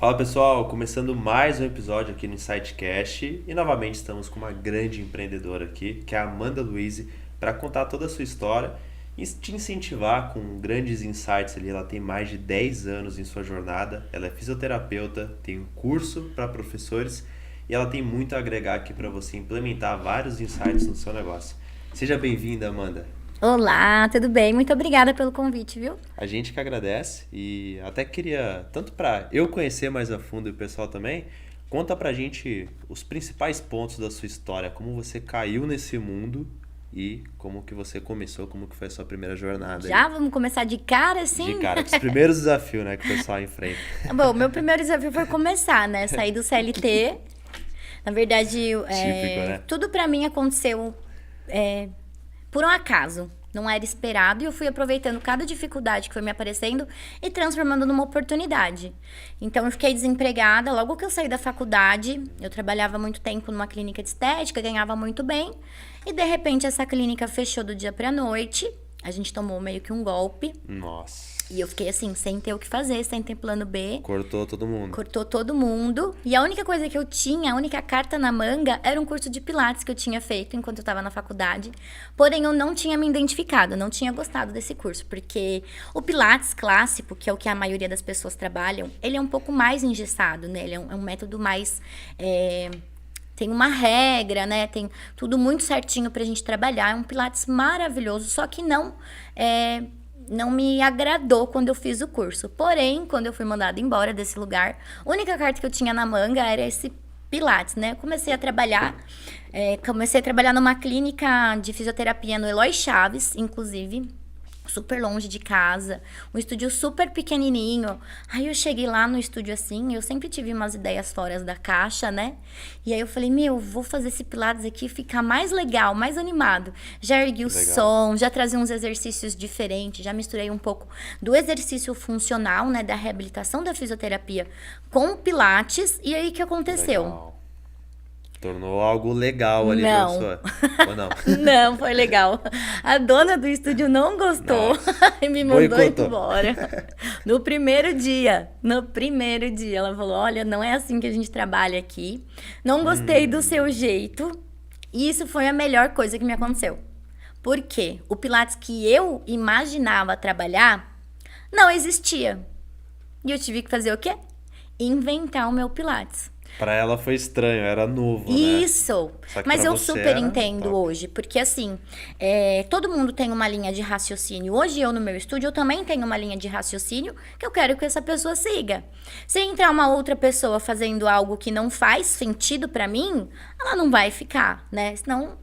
Fala pessoal, começando mais um episódio aqui no InsightCast e novamente estamos com uma grande empreendedora aqui, que é a Amanda Luiz, para contar toda a sua história e te incentivar com grandes insights ali. Ela tem mais de 10 anos em sua jornada, ela é fisioterapeuta, tem um curso para professores e ela tem muito a agregar aqui para você implementar vários insights no seu negócio. Seja bem-vinda, Amanda. Olá, tudo bem? Muito obrigada pelo convite, viu? A gente que agradece e até queria, tanto para eu conhecer mais a fundo e o pessoal também, conta pra gente os principais pontos da sua história, como você caiu nesse mundo e como que você começou, como que foi a sua primeira jornada aí. Já vamos começar de cara, De assim? cara, os primeiros desafios, né, que o pessoal enfrenta. Bom, meu primeiro desafio foi começar, né? Sair do CLT. Na verdade, Típico, né? tudo pra mim aconteceu por um acaso. Não era esperado e eu fui aproveitando cada dificuldade que foi me aparecendo e transformando numa oportunidade. Então, eu fiquei desempregada. Logo que eu saí da faculdade, eu trabalhava muito tempo numa clínica de estética, ganhava muito bem. E, de repente, essa clínica fechou do dia pra noite. A gente tomou meio que um golpe. Nossa, E eu fiquei assim, sem ter o que fazer, sem ter plano B. cortou todo mundo. Cortou todo mundo. E a única coisa que eu tinha, a única carta na manga, era um curso de Pilates que eu tinha feito enquanto eu estava na faculdade. Porém, eu não tinha me identificado, não tinha gostado desse curso. Porque o Pilates clássico, que é o que a maioria das pessoas trabalham, ele é um pouco mais engessado, né? Ele é um método mais... Tem uma regra, né? Tem tudo muito certinho pra gente trabalhar. É um Pilates maravilhoso, só que não me agradou quando eu fiz o curso. Porém, quando eu fui mandada embora desse lugar, a única carta que eu tinha na manga era esse Pilates, né? Comecei a trabalhar numa clínica de fisioterapia no Eloy Chaves, inclusive, super longe de casa, um estúdio super pequenininho. Aí eu cheguei lá no estúdio assim, eu sempre tive umas ideias fora da caixa, né? E aí eu falei, vou fazer esse Pilates aqui ficar mais legal, mais animado. Já ergui o Legal. som, já trazia uns exercícios diferentes, já misturei um pouco do exercício funcional, né, da reabilitação da fisioterapia com o Pilates. E aí o que aconteceu? Legal. Tornou algo legal ali pra Não. sua... Ou não? Não, foi legal. A dona do estúdio não gostou e me mandou Boicotou. embora. No primeiro dia, ela falou: olha, não é assim que a gente trabalha aqui. Não gostei do seu jeito. E isso foi a melhor coisa que me aconteceu. Por quê? O Pilates que eu imaginava trabalhar não existia. E eu tive que fazer o quê? Inventar o meu Pilates. Pra ela foi estranho, era novo, né? Isso, Só que mas pra eu você super era entendo top. hoje, porque assim, todo mundo tem uma linha de raciocínio. Hoje eu no meu estúdio, eu também tenho uma linha de raciocínio que eu quero que essa pessoa siga. Se entrar uma outra pessoa fazendo algo que não faz sentido pra mim, ela não vai ficar, né? Senão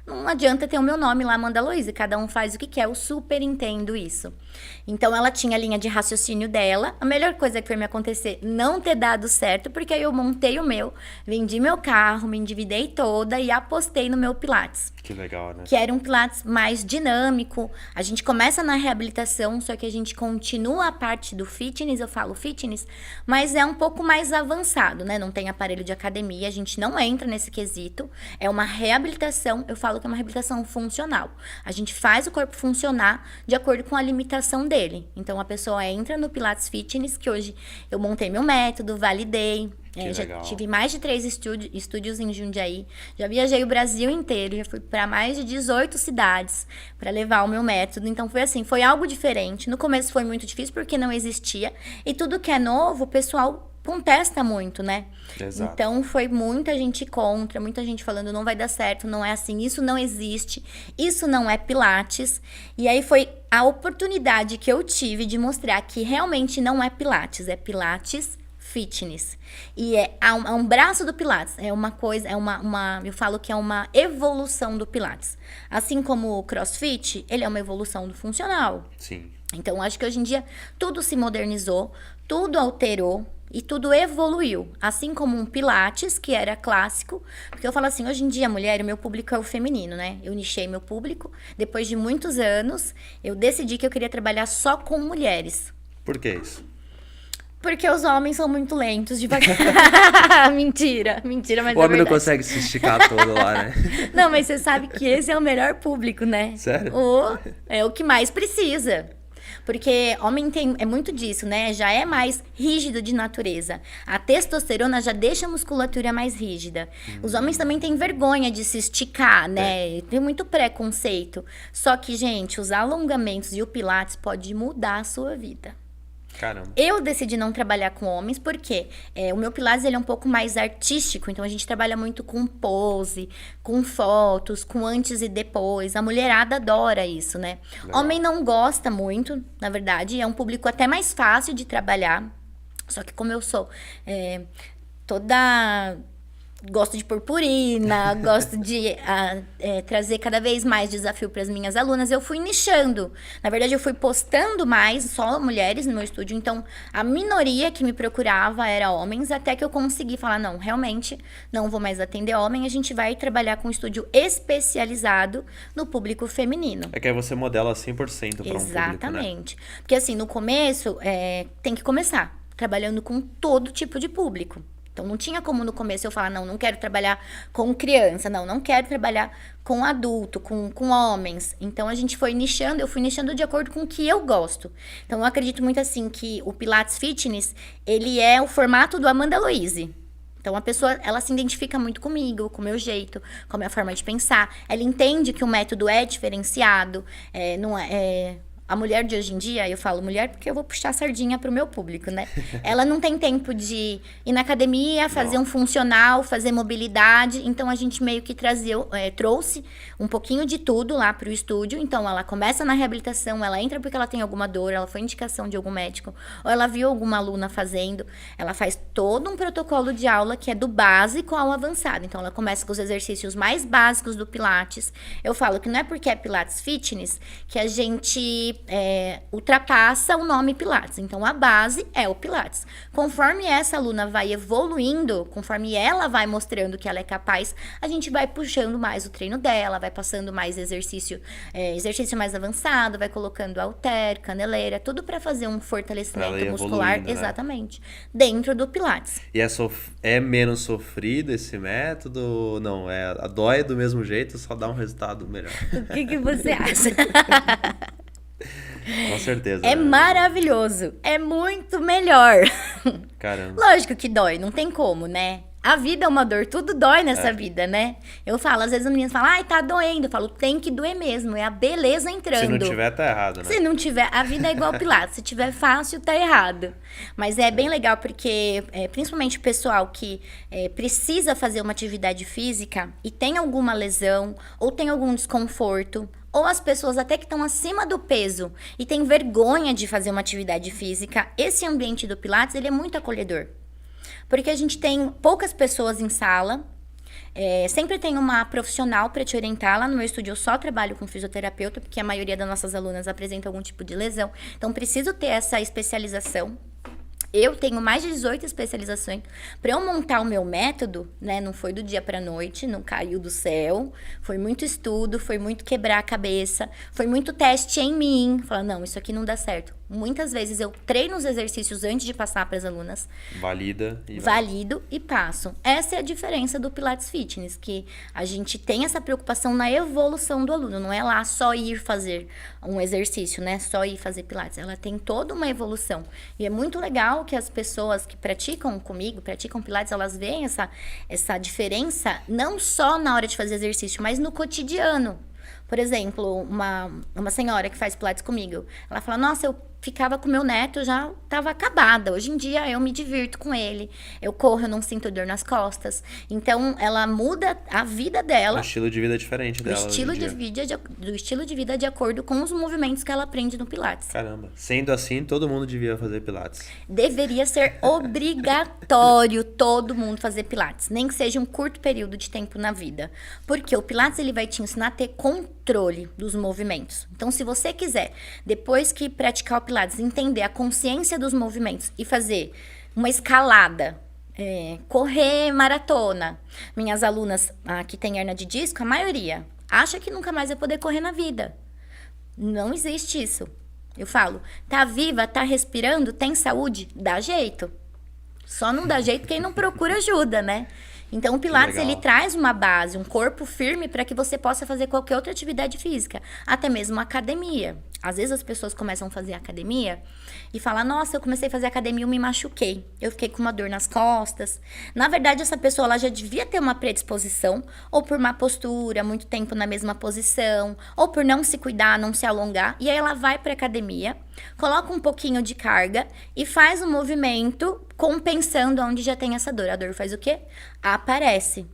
não adianta ter o meu nome lá, Amanda Luiz, cada um faz o que quer, eu super entendo isso. Então, ela tinha a linha de raciocínio dela. A melhor coisa que foi me acontecer, não ter dado certo, porque aí eu montei o meu, vendi meu carro, me endividei toda e apostei no meu Pilates. Que legal, né? Que era um Pilates mais dinâmico. A gente começa na reabilitação, só que a gente continua a parte do fitness, eu falo fitness, mas é um pouco mais avançado, né? Não tem aparelho de academia, a gente não entra nesse quesito. É uma reabilitação, eu falo que é uma reabilitação funcional. A gente faz o corpo funcionar de acordo com a limitação dele. Então, a pessoa entra no Pilates Fitness, que hoje eu montei meu método, validei. Já legal. tive mais de 3 estúdios em Jundiaí. Já viajei o Brasil inteiro, já fui para mais de 18 cidades para levar o meu método. Então foi assim, foi algo diferente. No começo foi muito difícil porque não existia. E tudo que é novo, o pessoal contesta muito, né? Exato. Então foi muita gente contra, muita gente falando não vai dar certo, não é assim, isso não existe, isso não é Pilates. E aí foi a oportunidade que eu tive de mostrar que realmente não é Pilates Fitness. E é um braço do Pilates. É uma coisa, eu falo que é uma evolução do Pilates. Assim como o CrossFit, ele é uma evolução do funcional. Sim. Então, acho que hoje em dia tudo se modernizou, tudo alterou e tudo evoluiu. Assim como um Pilates, que era clássico. Porque eu falo assim, hoje em dia, mulher, o meu público é o feminino, né? Eu nichei meu público. Depois de muitos anos, eu decidi que eu queria trabalhar só com mulheres. Por que isso? Porque os homens são muito lentos, devagar. Mentira, mas O é homem não verdade. consegue se esticar todo lá, né? Não, mas você sabe que esse é o melhor público, né? Sério? É o que mais precisa. Porque homem é muito disso, né? Já é mais rígido de natureza. A testosterona já deixa a musculatura mais rígida. Os homens também têm vergonha de se esticar, né? Tem muito preconceito. Só que, gente, os alongamentos e o Pilates pode mudar a sua vida. Caramba. Eu decidi não trabalhar com homens porque o meu Pilates ele é um pouco mais artístico, então a gente trabalha muito com pose, com fotos, com antes e depois. A mulherada adora isso, né? Legal. Homem não gosta muito, na verdade, é um público até mais fácil de trabalhar. Só que como eu sou toda... Gosto de purpurina, gosto de trazer cada vez mais desafio para as minhas alunas. Eu fui nichando. Na verdade, eu fui postando mais só mulheres no meu estúdio. Então, a minoria que me procurava era homens, até que eu consegui falar, não, realmente não vou mais atender homem. A gente vai trabalhar com um estúdio especializado no público feminino. É que aí você modela 100% para um público, né? Exatamente. Porque assim, no começo, tem que começar trabalhando com todo tipo de público. Então, não tinha como no começo eu falar, não quero trabalhar com criança, não quero trabalhar com adulto, com homens. Então, a gente foi nichando, eu fui nichando de acordo com o que eu gosto. Então, eu acredito muito assim que o Pilates Fitness, ele é o formato do Amanda Louise. Então, a pessoa, ela se identifica muito comigo, com o meu jeito, com a minha forma de pensar. Ela entende que o método é diferenciado, não é... A mulher de hoje em dia, eu falo mulher porque eu vou puxar a sardinha pro meu público, né? Ela não tem tempo de ir na academia, fazer um funcional, fazer mobilidade. Então, a gente meio que trouxe um pouquinho de tudo lá pro estúdio. Então, ela começa na reabilitação, ela entra porque ela tem alguma dor, ela foi indicação de algum médico, ou ela viu alguma aluna fazendo. Ela faz todo um protocolo de aula que é do básico ao avançado. Então, ela começa com os exercícios mais básicos do Pilates. Eu falo que não é porque é Pilates Fitness que a gente... ultrapassa o nome Pilates. Então, a base é o Pilates. Conforme essa aluna vai evoluindo, conforme ela vai mostrando que ela é capaz, a gente vai puxando mais o treino dela, vai passando mais exercício mais avançado, vai colocando halter, caneleira, tudo para fazer um fortalecimento muscular, né? Exatamente, dentro do Pilates. E é menos sofrido esse método? Não, dói do mesmo jeito, só dá um resultado melhor. O que você acha? Com certeza. É maravilhoso. É muito melhor. Caramba. Lógico que dói, não tem como, né? A vida é uma dor, tudo dói nessa vida, né? Eu falo, às vezes as meninas falam, ai, tá doendo. Eu falo, tem que doer mesmo, é a beleza entrando. Se não tiver, tá errado, né? Se não tiver, a vida é igual Pilates. Se tiver fácil, tá errado. Mas é bem legal porque, principalmente o pessoal que precisa fazer uma atividade física e tem alguma lesão ou tem algum desconforto, ou as pessoas até que estão acima do peso e têm vergonha de fazer uma atividade física, esse ambiente do Pilates, ele é muito acolhedor. Porque a gente tem poucas pessoas em sala, sempre tem uma profissional para te orientar. Lá no meu estúdio eu só trabalho com fisioterapeuta, porque a maioria das nossas alunas apresenta algum tipo de lesão. Então, preciso ter essa especialização. Eu tenho mais de 18 especializações. Para eu montar o meu método, né, não foi do dia para noite, não caiu do céu. Foi muito estudo, foi muito quebrar a cabeça, foi muito teste em mim. Falar, não, isso aqui não dá certo. Muitas vezes eu treino os exercícios antes de passar para as alunas. Valido e passo. Essa é a diferença do Pilates Fitness, que a gente tem essa preocupação na evolução do aluno. Não é lá só ir fazer um exercício, né? Só ir fazer Pilates. Ela tem toda uma evolução. E é muito legal que as pessoas que praticam comigo, praticam Pilates, elas veem essa diferença não só na hora de fazer exercício, mas no cotidiano. Por exemplo, uma senhora que faz Pilates comigo, ela fala, nossa, eu ficava com meu neto, já estava acabada. Hoje em dia eu me divirto com ele. Eu corro, eu não sinto dor nas costas. Então, ela muda a vida dela. Um estilo de vida diferente dela. Do estilo de vida de acordo com os movimentos que ela aprende no Pilates. Caramba. Sendo assim, todo mundo devia fazer Pilates. Deveria ser obrigatório todo mundo fazer Pilates. Nem que seja um curto período de tempo na vida. Porque o Pilates, ele vai te ensinar a ter controle dos movimentos. Então, se você quiser, depois que praticar o Pilates, entender a consciência dos movimentos e fazer uma escalada, correr maratona. Minhas alunas que têm hernia de disco, a maioria, acha que nunca mais vai poder correr na vida. Não existe isso. Eu falo, tá viva, tá respirando, tem saúde? Dá jeito. Só não dá jeito quem não procura ajuda, né? Então, o Pilates, ele traz uma base, um corpo firme para que você possa fazer qualquer outra atividade física, até mesmo academia. Às vezes as pessoas começam a fazer academia e falam, nossa, eu comecei a fazer academia e eu me machuquei. Eu fiquei com uma dor nas costas. Na verdade, essa pessoa ela já devia ter uma predisposição, ou por má postura, muito tempo na mesma posição, ou por não se cuidar, não se alongar. E aí ela vai para academia, coloca um pouquinho de carga e faz um movimento compensando onde já tem essa dor. A dor faz o quê? Aparece.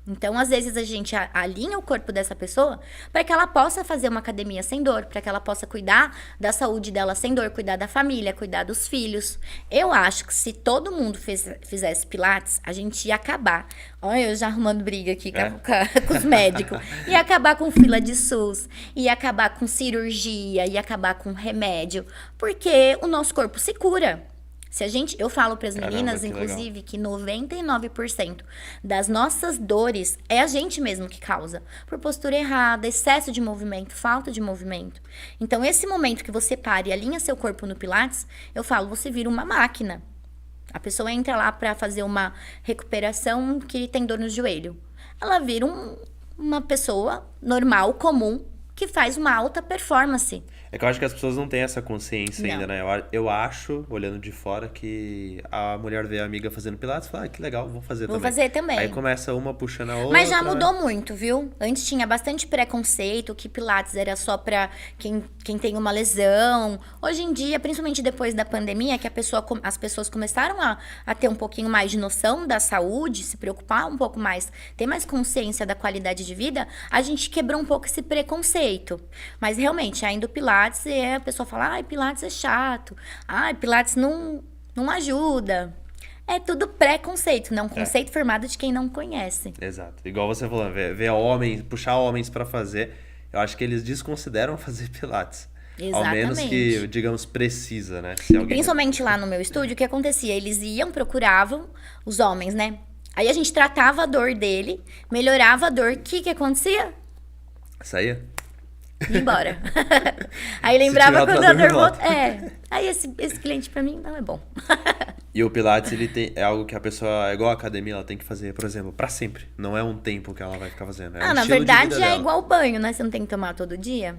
Então, às vezes, a gente alinha o corpo dessa pessoa para que ela possa fazer uma academia sem dor, para que ela possa cuidar da saúde dela sem dor, cuidar da família, cuidar dos filhos. Eu acho que se todo mundo fizesse pilates, a gente ia acabar. Olha, eu já arrumando briga aqui com os médicos. Ia acabar com fila de SUS, ia acabar com cirurgia, ia acabar com remédio, porque o nosso corpo se cura. Se a gente, eu falo para as meninas, inclusive, que 99% das nossas dores é a gente mesmo que causa. Por postura errada, excesso de movimento, falta de movimento. Então, esse momento que você para e alinha seu corpo no Pilates, eu falo, você vira uma máquina. A pessoa entra lá para fazer uma recuperação que tem dor no joelho. Ela vira uma pessoa normal, comum, que faz uma alta performance. É que eu acho que as pessoas não têm essa consciência ainda, né? Eu acho, olhando de fora, que a mulher vê a amiga fazendo pilates e fala, que legal, vou fazer também. Vou fazer também. Aí começa uma puxando a outra. Mas já mudou muito, viu? Antes tinha bastante preconceito, que pilates era só pra quem tem uma lesão. Hoje em dia, principalmente depois da pandemia, que as pessoas começaram a ter um pouquinho mais de noção da saúde, se preocupar um pouco mais, ter mais consciência da qualidade de vida, a gente quebrou um pouco esse preconceito. Mas realmente, ainda o pilates, a pessoa fala, ai, pilates é chato, ai, pilates não ajuda. É tudo preconceito, né? Um conceito formado de quem não conhece. Exato. Igual você falando, ver homens, puxar homens pra fazer, eu acho que eles desconsideram fazer pilates. Exatamente. Ao menos que, digamos, precisa, né? Principalmente lá no meu estúdio, o que acontecia? Eles iam, procuravam os homens, né? Aí a gente tratava a dor dele, melhorava a dor, o que acontecia? Saía? Ia embora. Aí lembrava quando a dor volta. Aí esse cliente pra mim não é bom. E o Pilates, é algo que a pessoa, é igual a academia, ela tem que fazer, por exemplo, pra sempre. Não é um tempo que ela vai ficar fazendo. Na verdade é igual banho, né? Você não tem que tomar todo dia.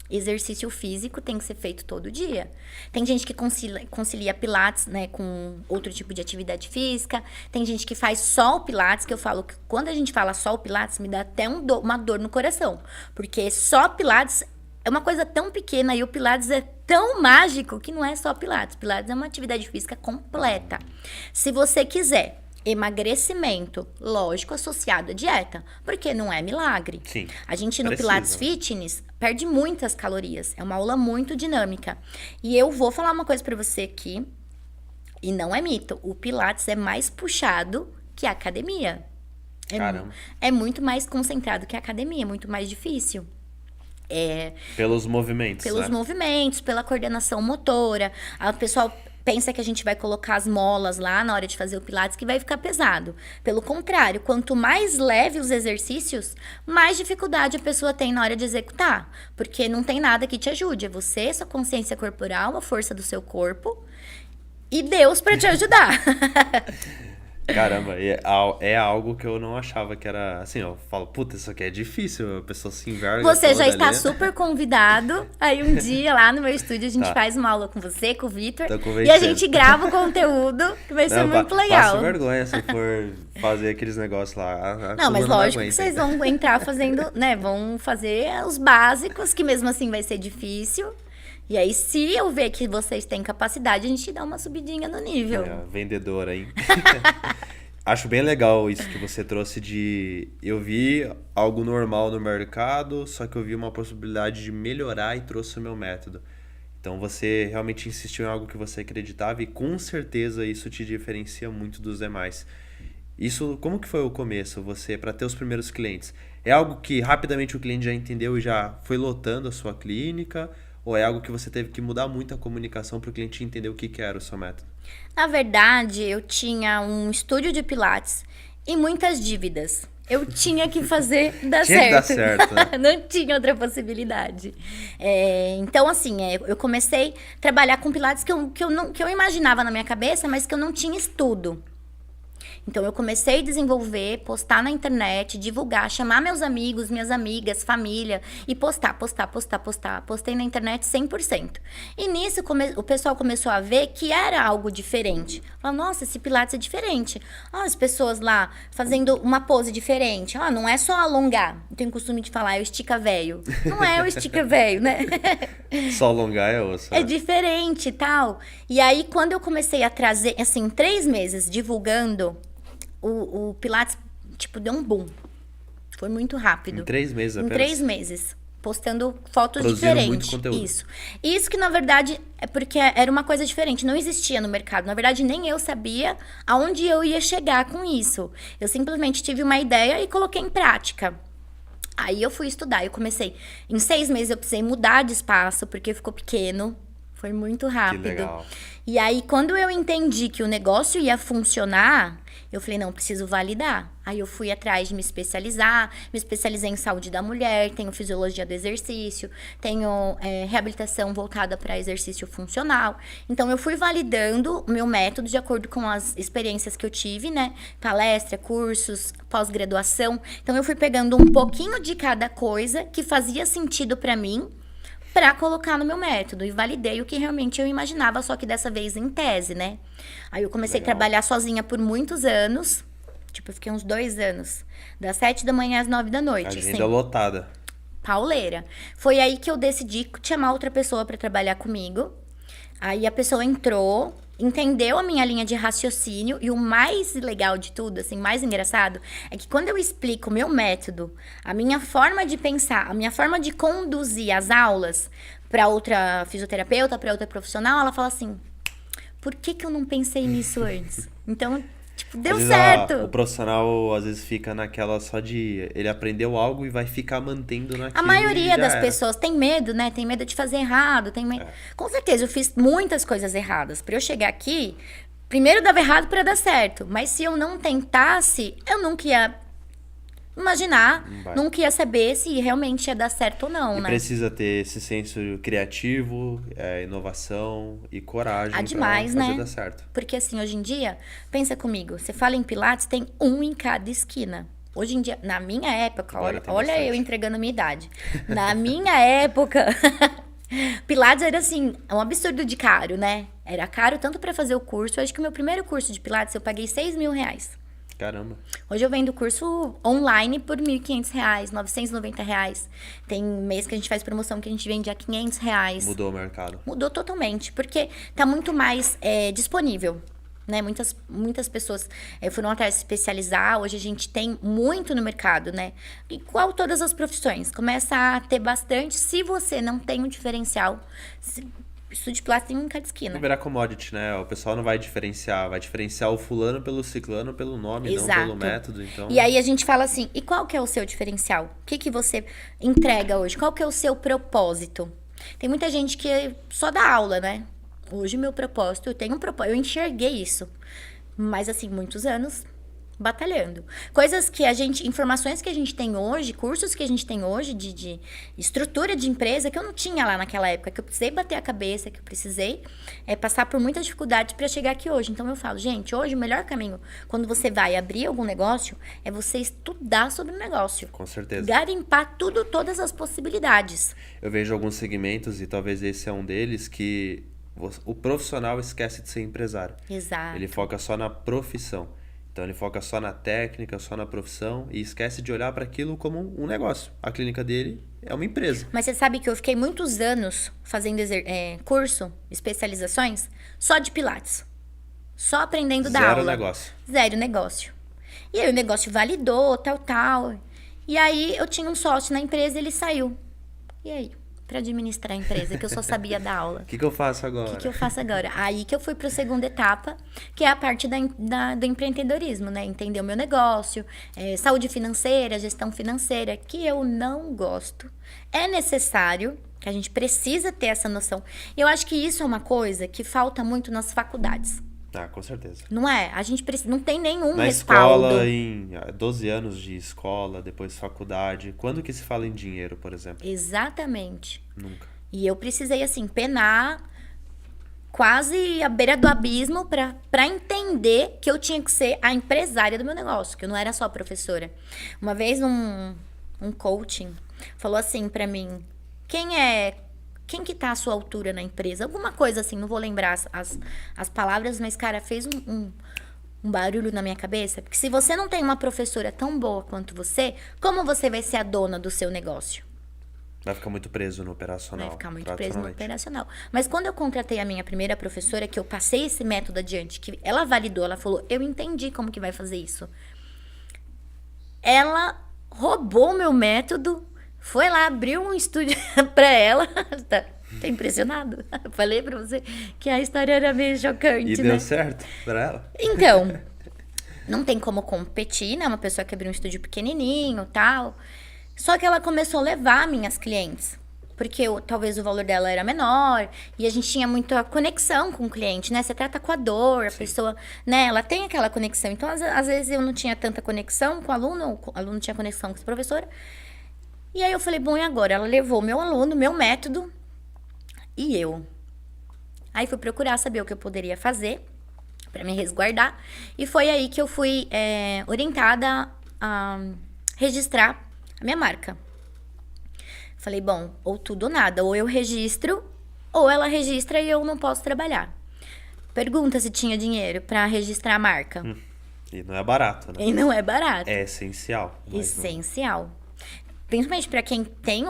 Exercício físico tem que ser feito todo dia. Tem gente que concilia pilates, né, com outro tipo de atividade física. Tem gente que faz só o pilates, que eu falo que quando a gente fala só o pilates, me dá até uma dor no coração. Porque só pilates é uma coisa tão pequena e o pilates é tão mágico que não é só pilates. Pilates é uma atividade física completa. Se você quiser emagrecimento, lógico, associado à dieta, porque não é milagre. Sim, a gente no Pilates Fitness perde muitas calorias, é uma aula muito dinâmica. E eu vou falar uma coisa pra você aqui, e não é mito, o Pilates é mais puxado que a academia. Caramba. É muito mais concentrado que a academia, é muito mais difícil. Pelos movimentos, Pelos movimentos, pela coordenação motora. A pessoal pensa que a gente vai colocar as molas lá na hora de fazer o pilates que vai ficar pesado. Pelo contrário, quanto mais leve os exercícios, mais dificuldade a pessoa tem na hora de executar. Porque não tem nada que te ajude. É você, sua consciência corporal, a força do seu corpo e Deus para te ajudar. Caramba, é algo que eu não achava que era... Assim, eu falo, puta, isso aqui é difícil, a pessoa se enverga. Você já está super convidado. Aí um dia lá no meu estúdio a gente faz uma aula com você, com o Vitor. E a gente grava o conteúdo, que vai ser muito legal. Passo vergonha se for fazer aqueles negócios lá. Não, mas lógico que vocês vão entrar fazendo, né? Vão fazer os básicos, que mesmo assim vai ser difícil. E aí, se eu ver que vocês têm capacidade, a gente dá uma subidinha no nível. Vendedora, hein? Acho bem legal isso que você trouxe de... Eu vi algo normal no mercado, só que eu vi uma possibilidade de melhorar e trouxe o meu método. Então, você realmente insistiu em algo que você acreditava e com certeza isso te diferencia muito dos demais. Isso, como que foi o começo, você, para ter os primeiros clientes? É algo que rapidamente o cliente já entendeu e já foi lotando a sua clínica? Ou é algo que você teve que mudar muito a comunicação para o cliente entender o que era o seu método? Na verdade, eu tinha um estúdio de pilates e muitas dívidas. Eu tinha que fazer dar Tinha certo. Que dar certo, né? Não tinha outra possibilidade. Então, assim, eu comecei a trabalhar com pilates que eu imaginava na minha cabeça, mas que eu não tinha estudo. Então eu comecei a desenvolver, postar na internet, divulgar, chamar meus amigos, minhas amigas, família e postar. Postei na internet 100%. E nisso o pessoal começou a ver que era algo diferente. Falou, nossa, esse Pilates é diferente. As pessoas lá fazendo uma pose diferente. Não é só alongar. Eu tenho costume de falar, é o estica velho. Não é o estica velho, né? Só alongar é osso. É diferente e tal. E aí, quando eu comecei a trazer, assim, 3 meses divulgando, o Pilates, tipo, deu um boom. Foi muito rápido. Em 3 meses apenas? Em 3 meses. Postando fotos Produzindo diferentes. muito conteúdo. Isso que, na verdade, é porque era uma coisa diferente. Não existia no mercado. Na verdade, nem eu sabia aonde eu ia chegar com isso. Eu simplesmente tive uma ideia e coloquei em prática. Aí eu fui estudar. Eu comecei... Em 6 meses eu precisei mudar de espaço, porque ficou pequeno. Foi muito rápido. Que legal. E aí, quando eu entendi que o negócio ia funcionar, eu falei, não, preciso validar. Aí eu fui atrás de me especializei em saúde da mulher, tenho fisiologia do exercício, tenho reabilitação voltada para exercício funcional. Então, eu fui validando o meu método de acordo com as experiências que eu tive, né? Palestra, cursos, pós-graduação. Então, eu fui pegando um pouquinho de cada coisa que fazia sentido para mim, para colocar no meu método. E validei o que realmente eu imaginava, só que dessa vez em tese, né? Aí eu comecei a trabalhar sozinha por muitos anos. Tipo, eu fiquei uns 2 anos. Das 7 da manhã às 9 da noite. Agenda lotada. Pauleira. Foi aí que eu decidi chamar outra pessoa para trabalhar comigo. Aí a pessoa entrou, entendeu a minha linha de raciocínio. E o mais legal de tudo, assim, mais engraçado, é que quando eu explico o meu método, a minha forma de pensar, a minha forma de conduzir as aulas para outra fisioterapeuta, para outra profissional, ela fala assim, por que eu não pensei nisso antes? Então, tipo, deu certo. O profissional, às vezes, fica naquela só de... Ele aprendeu algo e vai ficar mantendo naquilo. A maioria das era. pessoas tem medo, né? Tem medo de fazer errado. Com certeza, eu fiz muitas coisas erradas. Para eu chegar aqui, primeiro dava errado para dar certo. Mas se eu não tentasse, eu nunca ia imaginar, nunca ia saber se realmente ia dar certo ou não, né? Precisa ter esse senso criativo, inovação e coragem demais, pra fazer né? dar certo. Porque assim, hoje em dia, pensa comigo, você fala em Pilates, tem um em cada esquina. Hoje em dia, na minha época, olha eu entregando a minha idade. Na minha época, Pilates era assim, um absurdo de caro, né? Era caro tanto para fazer o curso. Eu acho que o meu primeiro curso de Pilates eu paguei R$6.000. Caramba. Hoje eu vendo curso online por R$1.500, R$990. Tem mês que a gente faz promoção que a gente vende a R$500. Mudou o mercado. Mudou totalmente, porque tá muito mais disponível. Né? Muitas pessoas foram atrás de se especializar. Hoje a gente tem muito no mercado, né? Igual todas as profissões. Começa a ter bastante. Se você não tem um diferencial, estude Pilates tem um em cada esquina. Vai virar commodity, né? O pessoal não vai diferenciar. Vai diferenciar o fulano pelo ciclano, pelo nome, Exato. não pelo método. Então... E aí a gente fala assim, e qual que é o seu diferencial? O que você entrega hoje? Qual que é o seu propósito? Tem muita gente que só dá aula, né? Hoje, meu propósito, eu enxerguei isso. Mas, assim, muitos anos batalhando. Informações que a gente tem hoje, cursos que a gente tem hoje de estrutura de empresa que eu não tinha lá naquela época, que eu precisei bater a cabeça, que eu precisei passar por muita dificuldade para chegar aqui hoje. Então, eu falo, gente, hoje o melhor caminho, quando você vai abrir algum negócio, é você estudar sobre o negócio. Com certeza. Garimpar todas as possibilidades. Eu vejo alguns segmentos, e talvez esse é um deles, que o profissional esquece de ser empresário. Exato. Ele foca só na profissão. Então ele foca só na técnica, só na profissão e esquece de olhar para aquilo como um negócio. A clínica dele é uma empresa. Mas você sabe que eu fiquei muitos anos fazendo curso, especializações, só de Pilates. Só aprendendo da aula. Zero negócio. Zero negócio. E aí o negócio validou, tal. E aí eu tinha um sócio na empresa e ele saiu. E aí? Para administrar a empresa, que eu só sabia dar aula. O que eu faço agora? O que eu faço agora? Aí que eu fui para a segunda etapa, que é a parte do empreendedorismo, né? Entender o meu negócio, saúde financeira, gestão financeira, que eu não gosto. É necessário, que a gente precisa ter essa noção. Eu acho que isso é uma coisa que falta muito nas faculdades. Ah, com certeza. Não é? A gente precisa, não tem nenhum Na respaldo. escola, em 12 anos de escola, depois faculdade, quando que se fala em dinheiro, por exemplo? Exatamente. Nunca. E eu precisei, assim, penar, quase à beira do abismo para entender que eu tinha que ser a empresária do meu negócio, que eu não era só professora. Uma vez um coaching falou assim para mim, quem que tá à sua altura na empresa? Alguma coisa assim, não vou lembrar as palavras, mas, cara, fez um barulho na minha cabeça. Porque se você não tem uma professora tão boa quanto você, como você vai ser a dona do seu negócio? Vai ficar muito preso no operacional. Vai ficar muito preso no operacional. Mas quando eu contratei a minha primeira professora, que eu passei esse método adiante, que ela validou, ela falou, eu entendi como que vai fazer isso. Ela roubou o meu método, foi lá, abriu um estúdio pra ela. Tá impressionado? Eu falei pra você que a história era meio chocante, E né? deu certo pra ela? Então, não tem como competir, né? Uma pessoa que abriu um estúdio pequenininho e tal. Só que ela começou a levar minhas clientes. Porque talvez o valor dela era menor. E a gente tinha muita conexão com o cliente, né? Você trata com a dor, a pessoa, né? Ela tem aquela conexão. Então, às vezes, eu não tinha tanta conexão com o aluno tinha conexão com a professora. E aí eu falei, bom, e agora? Ela levou meu aluno, meu método e eu. Aí fui procurar saber o que eu poderia fazer para me resguardar. E foi aí que eu fui orientada a registrar a minha marca. Falei, bom, ou tudo ou nada. Ou eu registro, ou ela registra e eu não posso trabalhar. Pergunta se tinha dinheiro para registrar a marca. E não é barato, né? E não é barato. É essencial. Essencial. Principalmente para quem tem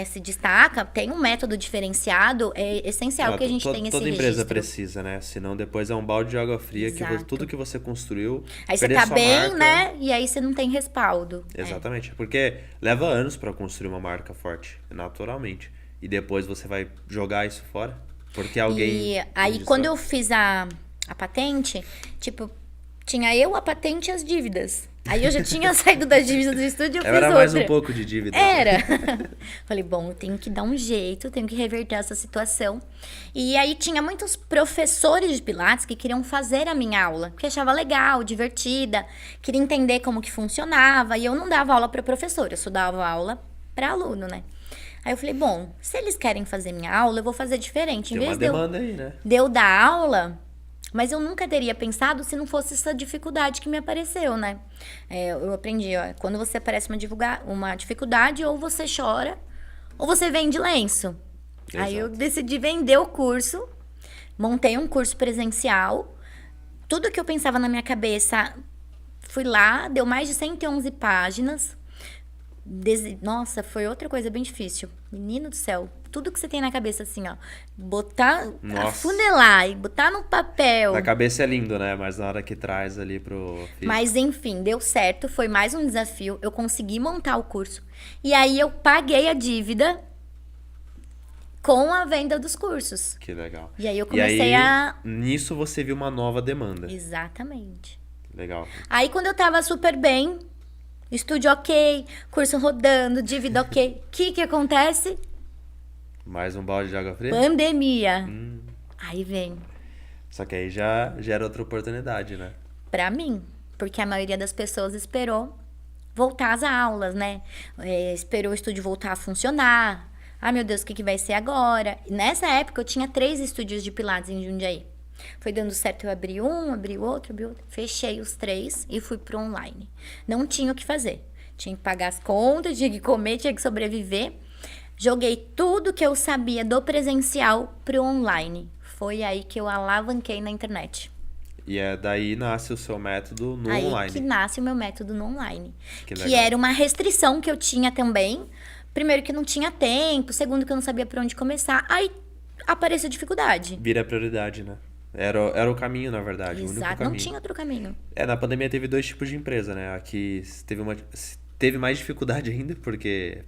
se destaca, tem um método diferenciado, é essencial que a gente tenha esse Toda registro. empresa precisa, né? Senão depois é um balde de água fria. Exato. Tudo que você construiu. Aí você perder tá sua bem, marca. né? E aí você não tem respaldo. Exatamente. Porque leva anos pra construir uma marca forte, naturalmente. E depois você vai jogar isso fora. Porque alguém. E aí quando eu fiz a patente, tipo, tinha eu, a patente e as dívidas. Aí eu já tinha saído das dívidas do estúdio e eu fiz outra. Era mais um pouco de dívida. Era. Falei, bom, eu tenho que dar um jeito, tenho que reverter essa situação. E aí tinha muitos professores de Pilates que queriam fazer a minha aula, porque achava legal, divertida, queria entender como que funcionava. E eu não dava aula para professor, eu só dava aula para aluno, né? Aí eu falei, bom, se eles querem fazer minha aula, eu vou fazer diferente. Tem Em vez uma demanda aí, né? de eu dar aula, mas eu nunca teria pensado se não fosse essa dificuldade que me apareceu, né? Eu aprendi, ó, quando você aparece uma dificuldade, ou você chora, ou você vende lenço. Exato. Aí eu decidi vender o curso, montei um curso presencial, tudo que eu pensava na minha cabeça, fui lá, deu mais de 111 páginas. Nossa, foi outra coisa bem difícil. Menino do céu, tudo que você tem na cabeça assim, ó, botar, afunelar e botar no papel. Na cabeça é lindo, né? Mas na hora que traz ali pro físico. Mas enfim, deu certo, foi mais um desafio. Eu consegui montar o curso. E aí eu paguei a dívida com a venda dos cursos. Que legal. E aí eu comecei a... Nisso você viu uma nova demanda. Exatamente. Legal. Aí quando eu tava super bem, estúdio ok, curso rodando, dívida ok, o que acontece? Mais um balde de água fria? Pandemia. Aí vem. Só que aí já gera outra oportunidade, né? Pra mim, porque a maioria das pessoas esperou voltar às aulas, né? Esperou o estúdio voltar a funcionar. Ah, meu Deus, o que vai ser agora? E nessa época, eu tinha 3 estúdios de Pilates em Jundiaí. Foi dando certo, eu abri um, abri outro, fechei os 3 e fui pro online. Não tinha o que fazer. Tinha que pagar as contas, tinha que comer, tinha que sobreviver. Joguei tudo que eu sabia do presencial pro online. Foi aí que eu alavanquei na internet. E daí nasce o seu método no aí online. Que nasce o meu método no online. Que Que era uma restrição que eu tinha também. Primeiro que não tinha tempo, segundo que eu não sabia por onde começar. Aí apareceu dificuldade. Vira prioridade, né? Era o caminho, na verdade. O único Exato, caminho. não tinha outro caminho. Na pandemia teve 2 tipos de empresa, né? Aqui teve mais dificuldade ainda, porque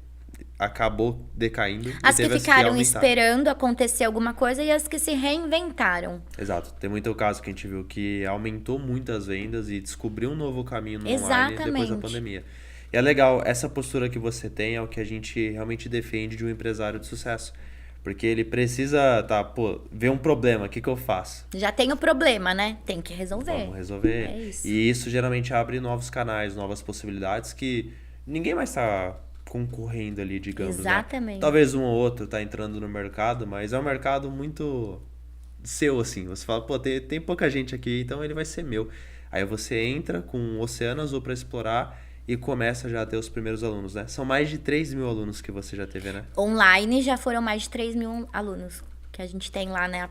acabou decaindo. As e que teve ficaram aumentaram. esperando acontecer alguma coisa e as que se reinventaram. Exato. Tem muito caso que a gente viu que aumentou muito as vendas e descobriu um novo caminho no online depois da pandemia. E é legal, essa postura que você tem é o que a gente realmente defende de um empresário de sucesso. Porque ele precisa, ver um problema, o que eu faço? Já tem o problema, né? Tem que resolver. Vamos resolver. É isso. E isso geralmente abre novos canais, novas possibilidades que ninguém mais está concorrendo ali, digamos. Exatamente. Né? Talvez um ou outro tá entrando no mercado, mas é um mercado muito seu, assim. Você fala, pô, tem pouca gente aqui, então ele vai ser meu. Aí você entra com um oceano azul para explorar e começa já a ter os primeiros alunos, né? São mais de 3 mil alunos que você já teve, né? Online já foram mais de 3 mil alunos que a gente tem lá, né?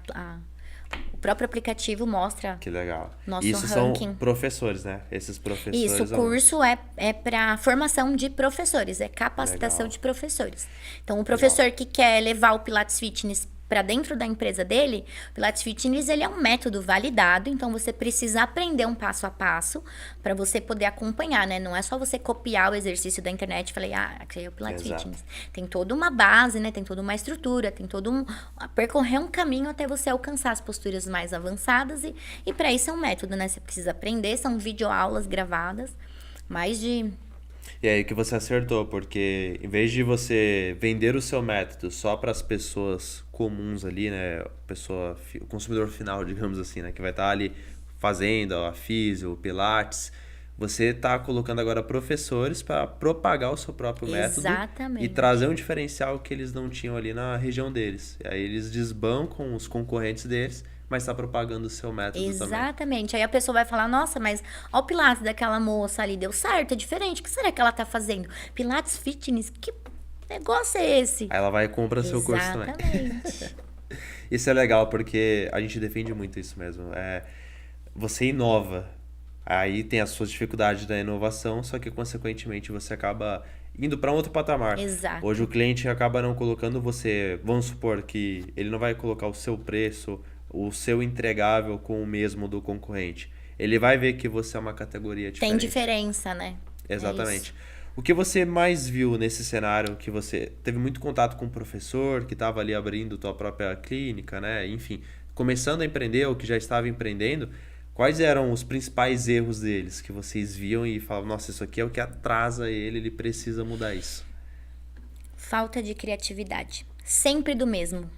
O próprio aplicativo mostra Que legal. nosso Isso ranking. são professores, né? Esses professores. Isso, o curso é para formação de professores, é capacitação Legal. de professores. Então, o professor que quer levar o Pilates Fitness para dentro da empresa dele, o Pilates Fitness ele é um método validado, então você precisa aprender um passo a passo para você poder acompanhar, né? Não é só você copiar o exercício da internet e falar, aqui é o Pilates Exato. Fitness. Tem toda uma base, né? Tem toda uma estrutura, tem percorrer um caminho até você alcançar as posturas mais avançadas e para isso é um método, né? Você precisa aprender, são videoaulas gravadas, mais de... E aí que você acertou, porque em vez de você vender o seu método só para as pessoas comuns ali, né, o consumidor final, digamos assim, né, que vai estar ali fazendo a físio, o pilates, você está colocando agora professores para propagar o seu próprio método Exatamente. e trazer um diferencial que eles não tinham ali na região deles. E aí eles desbancam os concorrentes deles, mas está propagando o seu método também. Exatamente. Aí a pessoa vai falar, nossa, mas ó o Pilates daquela moça ali, deu certo, é diferente. O que será que ela tá fazendo? Pilates Fitness, que negócio é esse? Aí ela vai e compra seu curso também. Exatamente. Isso é legal porque a gente defende muito isso mesmo. Você inova, aí tem as suas dificuldades da inovação, só que consequentemente você acaba indo para um outro patamar. Exato. Hoje o cliente acaba não colocando você, vamos supor que ele não vai colocar o seu preço, o seu entregável com o mesmo do concorrente. Ele vai ver que você é uma categoria diferente. Tem diferença, né? Exatamente. O que você mais viu nesse cenário, que você teve muito contato com o professor, que estava ali abrindo tua própria clínica, né? Enfim, começando a empreender ou que já estava empreendendo, quais eram os principais erros deles que vocês viam e falavam, nossa, isso aqui é o que atrasa ele precisa mudar isso? Falta de criatividade. Sempre do mesmo.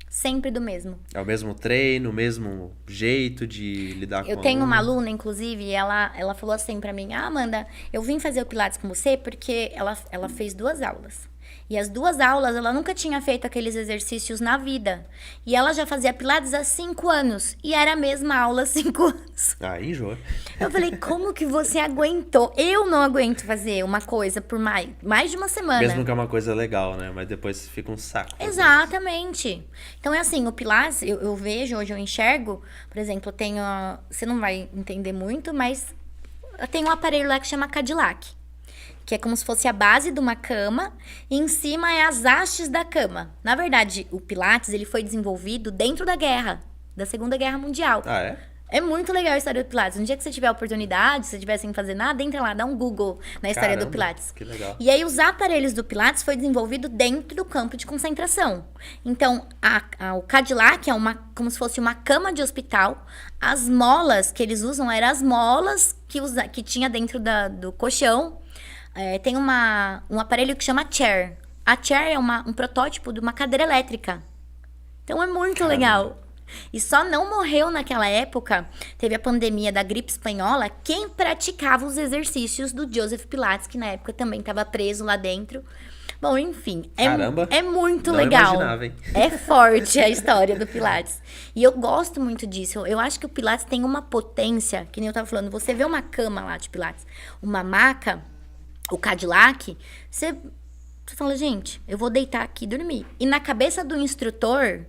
Sempre do mesmo. É o mesmo treino, o mesmo jeito de lidar com o Eu tenho aluno? uma aluna, inclusive, ela falou assim pra mim, Amanda, eu vim fazer o Pilates com você porque ela fez 2 aulas. E as 2 aulas, ela nunca tinha feito aqueles exercícios na vida. E ela já fazia Pilates há 5 anos. E era a mesma aula há 5 anos. Ah, enjoa. Eu falei, como que você aguentou? Eu não aguento fazer uma coisa por mais de uma semana. Mesmo que é uma coisa legal, né? Mas depois fica um saco. Exatamente. Então é assim, o Pilates, eu vejo, hoje eu enxergo, por exemplo, eu tenho, você não vai entender muito, mas eu tenho um aparelho lá que chama Cadillac, que é como se fosse a base de uma cama e em cima é as hastes da cama. Na verdade, o Pilates, ele foi desenvolvido dentro da Segunda Guerra Mundial. Ah, é? É muito legal a história do Pilates. Um dia que você tiver a oportunidade, se você estiver sem fazer nada, entra lá, dá um Google na história do Caramba, Pilates. que legal. E aí, os aparelhos do Pilates foi desenvolvido dentro do campo de concentração. Então, o Cadillac é como se fosse uma cama de hospital. As molas que eles usam eram as molas que tinha dentro do colchão. Tem um aparelho que chama Chair. A Chair é um protótipo de uma cadeira elétrica. Então, é muito legal. E só não morreu naquela época, teve a pandemia da gripe espanhola, quem praticava os exercícios do Joseph Pilates, que na época também estava preso lá dentro. Bom, enfim, Caramba, é muito não legal. imaginava, hein? É forte a história do Pilates. E eu gosto muito disso. Eu acho que o Pilates tem uma potência, que nem eu tava falando, você vê uma cama lá de Pilates, uma maca, o Cadillac, você fala, gente, eu vou deitar aqui e dormir. E na cabeça do instrutor,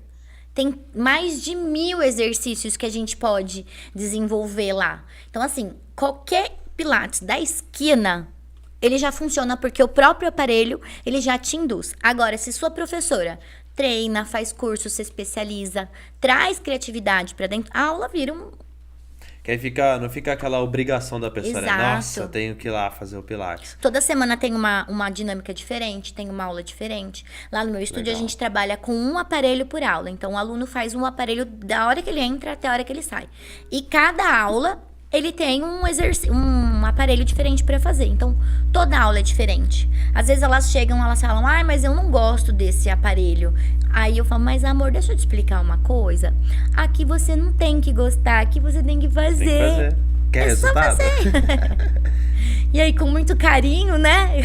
tem mais de 1000 exercícios que a gente pode desenvolver lá. Então, assim, qualquer Pilates da esquina, ele já funciona porque o próprio aparelho, ele já te induz. Agora, se sua professora treina, faz curso, se especializa, traz criatividade pra dentro, a aula vira Que aí não fica aquela obrigação da pessoa, né? Exato. Nossa, tenho que ir lá fazer o Pilates. Toda semana tem uma dinâmica diferente, tem uma aula diferente. Lá no meu estúdio, Legal. a gente trabalha com um aparelho por aula. Então, o aluno faz um aparelho da hora que ele entra até a hora que ele sai. E cada aula, ele tem um aparelho diferente para fazer. Então, toda aula é diferente. Às vezes, elas chegam, elas falam, mas eu não gosto desse aparelho. Aí eu falo, mas amor, deixa eu te explicar uma coisa. Aqui você não tem que gostar, aqui você tem que fazer. Tem que fazer. Quer É só resultado? fazer. E aí, com muito carinho, né?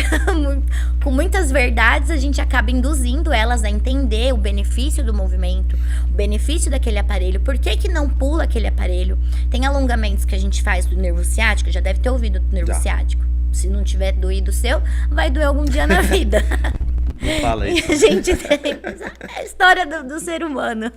Com muitas verdades, a gente acaba induzindo elas a entender o benefício do movimento, o benefício daquele aparelho, por que não pula aquele aparelho. Tem alongamentos que a gente faz do nervo ciático, já deve ter ouvido do nervo ciático. Se não tiver doído o seu, vai doer algum dia na vida. Não fala isso. E a gente tem a história do ser humano.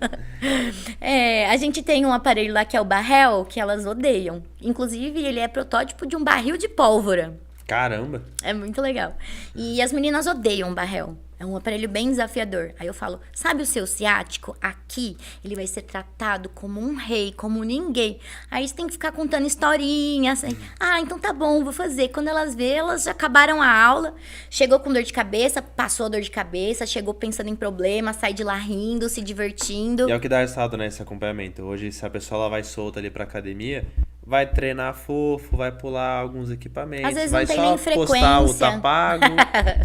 A gente tem um aparelho lá que é o Barrel, que elas odeiam. Inclusive, ele é protótipo de um barril de pólvora. Caramba! É muito legal. E as meninas odeiam o Barrel. É um aparelho bem desafiador. Aí eu falo, sabe o seu ciático? Aqui, ele vai ser tratado como um rei, como ninguém. Aí você tem que ficar contando historinhas. Assim. Então tá bom, vou fazer. Quando elas vê, elas já acabaram a aula. Chegou com dor de cabeça, passou a dor de cabeça, chegou pensando em problemas, sai de lá rindo, se divertindo. E é o que dá resultado, né, esse acompanhamento. Hoje, se a pessoa ela vai solta ali pra academia, vai treinar fofo, vai pular alguns equipamentos, às vezes vai não tem só nem frequência. postar o tá pago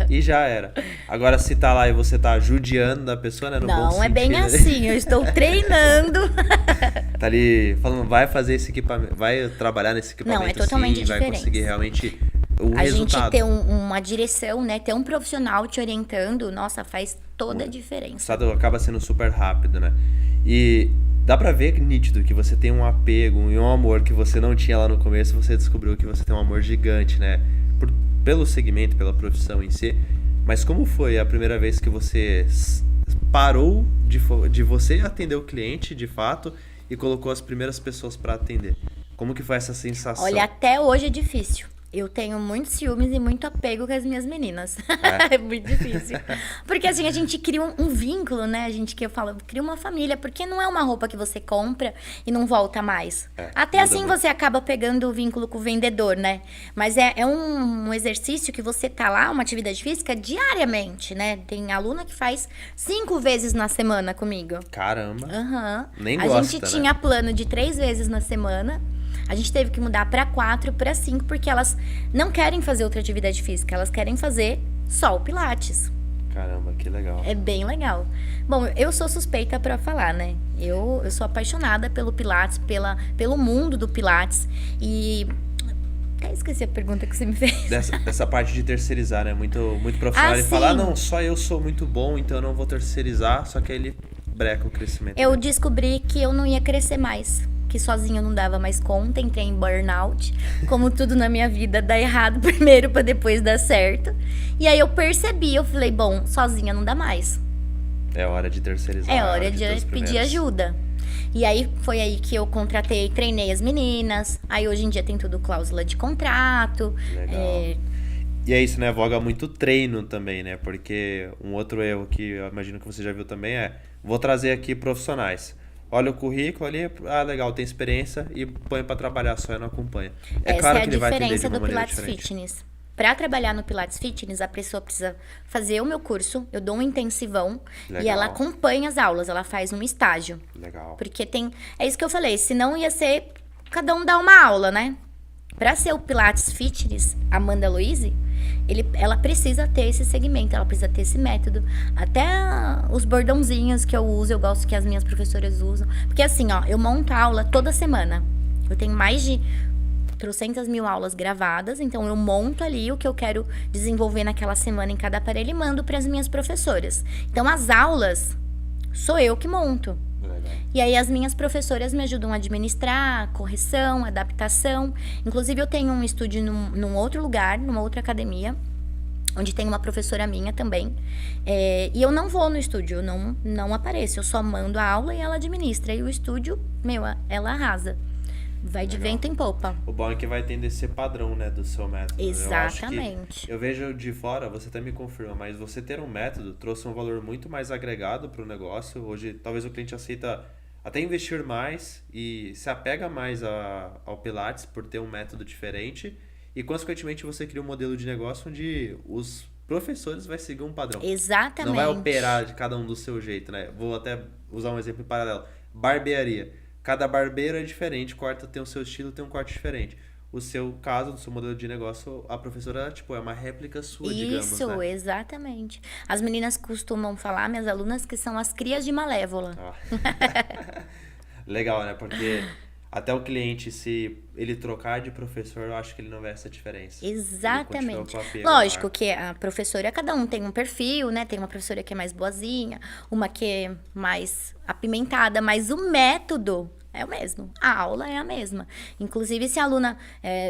e já era. Agora, se tá lá e você tá judiando da pessoa, né, no bom Não, sentido, é bem assim, eu estou treinando. Tá ali falando, vai fazer esse equipamento, vai trabalhar nesse equipamento. Não, é totalmente vai diferente. conseguir realmente o a resultado. gente ter uma direção, né, ter um profissional te orientando, nossa, faz toda a diferença. O resultado acaba sendo super rápido, né? E dá pra ver nítido que você tem um apego e um amor que você não tinha lá no começo, você descobriu que você tem um amor gigante, né? Pelo segmento, pela profissão em si. Mas como foi a primeira vez que você parou de você atender o cliente, de fato, e colocou as primeiras pessoas pra atender? Como que foi essa sensação? Olha, até hoje é difícil. Eu tenho muitos ciúmes e muito apego com as minhas meninas. É muito difícil. Porque assim, a gente cria um vínculo, né? Que eu falo, cria uma família. Porque não é uma roupa que você compra e não volta mais. Até assim você acaba pegando o vínculo com o vendedor, né? Mas é um exercício que você tá lá, uma atividade física, diariamente, né? Tem aluna que faz 5 vezes na semana comigo. Caramba. Nem a gosta, gente né? tinha plano de 3 vezes na semana. A gente teve que mudar para 4, para 5, porque elas não querem fazer outra atividade física. Elas querem fazer só o Pilates. Caramba, que legal. É bem legal. Bom, eu sou suspeita para falar, né? Eu sou apaixonada pelo Pilates, pelo mundo do Pilates. E até esqueci a pergunta que você me fez. Dessa parte de terceirizar, né? Muito profissional. Ele fala, não, só eu sou muito bom, então eu não vou terceirizar. Só que aí ele breca o crescimento. Eu descobri que eu não ia crescer mais. Que sozinha eu não dava mais conta, entrei em burnout. Como tudo na minha vida, dá errado primeiro pra depois dar certo. E aí eu percebi, eu falei, bom, sozinha não dá mais. É hora de terceirizar. É hora de pedir ajuda. E aí foi aí que eu contratei, treinei as meninas. Aí hoje em dia tem tudo cláusula de contrato. Legal. E é isso, né? Voga muito treino também, né? Porque um outro erro que eu imagino que você já viu também vou trazer aqui profissionais. Olha o currículo ali, legal, tem experiência e põe pra trabalhar só e não acompanha. Claro que ele vai atender de uma maneira diferente. Essa é a diferença do Pilates Fitness. Pra trabalhar no Pilates Fitness, a pessoa precisa fazer o meu curso, eu dou um intensivão. Legal. E ela acompanha as aulas, ela faz um estágio. Legal. Porque é isso que eu falei, senão ia ser cada um dar uma aula, né? Pra ser o Pilates Fitness, Amanda Louise, ela precisa ter esse segmento, ela precisa ter esse método. Até os bordãozinhos que eu uso, eu gosto que as minhas professoras usam. Porque assim, eu monto aula toda semana. Eu tenho mais de 300.000 aulas gravadas, então eu monto ali o que eu quero desenvolver naquela semana em cada aparelho e mando para as minhas professoras. Então as aulas sou eu que monto. E aí as minhas professoras me ajudam a administrar, correção, adaptação. Inclusive eu tenho um estúdio num outro lugar, numa outra academia, onde tem uma professora minha também. E eu não vou no estúdio, eu não apareço. Eu só mando a aula e ela administra. E o estúdio, ela arrasa. Vai de vento em popa. O bom é que vai tender a ser padrão, né, do seu método. Exatamente. Eu vejo de fora, você até me confirma, mas você ter um método trouxe um valor muito mais agregado para o negócio. Hoje, talvez o cliente aceita até investir mais e se apega mais ao Pilates por ter um método diferente. E, consequentemente, você cria um modelo de negócio onde os professores vão seguir um padrão. Exatamente. Não vai operar de cada um do seu jeito, né? Vou até usar um exemplo em paralelo. Barbearia. Cada barbeiro é diferente, corta tem o seu estilo, tem um corte diferente. O seu caso, do seu modelo de negócio, a professora, é uma réplica sua, digamos, Isso, né? Exatamente. As meninas costumam falar, minhas alunas, que são as crias de Malévola. Legal, né? Porque até o cliente, se ele trocar de professor, eu acho que ele não vê essa diferença. Ele continua Exatamente. com o apego à Lógico marca. que a professora, cada um tem um perfil, né? Tem uma professora que é mais boazinha, uma que é mais apimentada, mas o método é o mesmo. A aula é a mesma. Inclusive, se a aluna...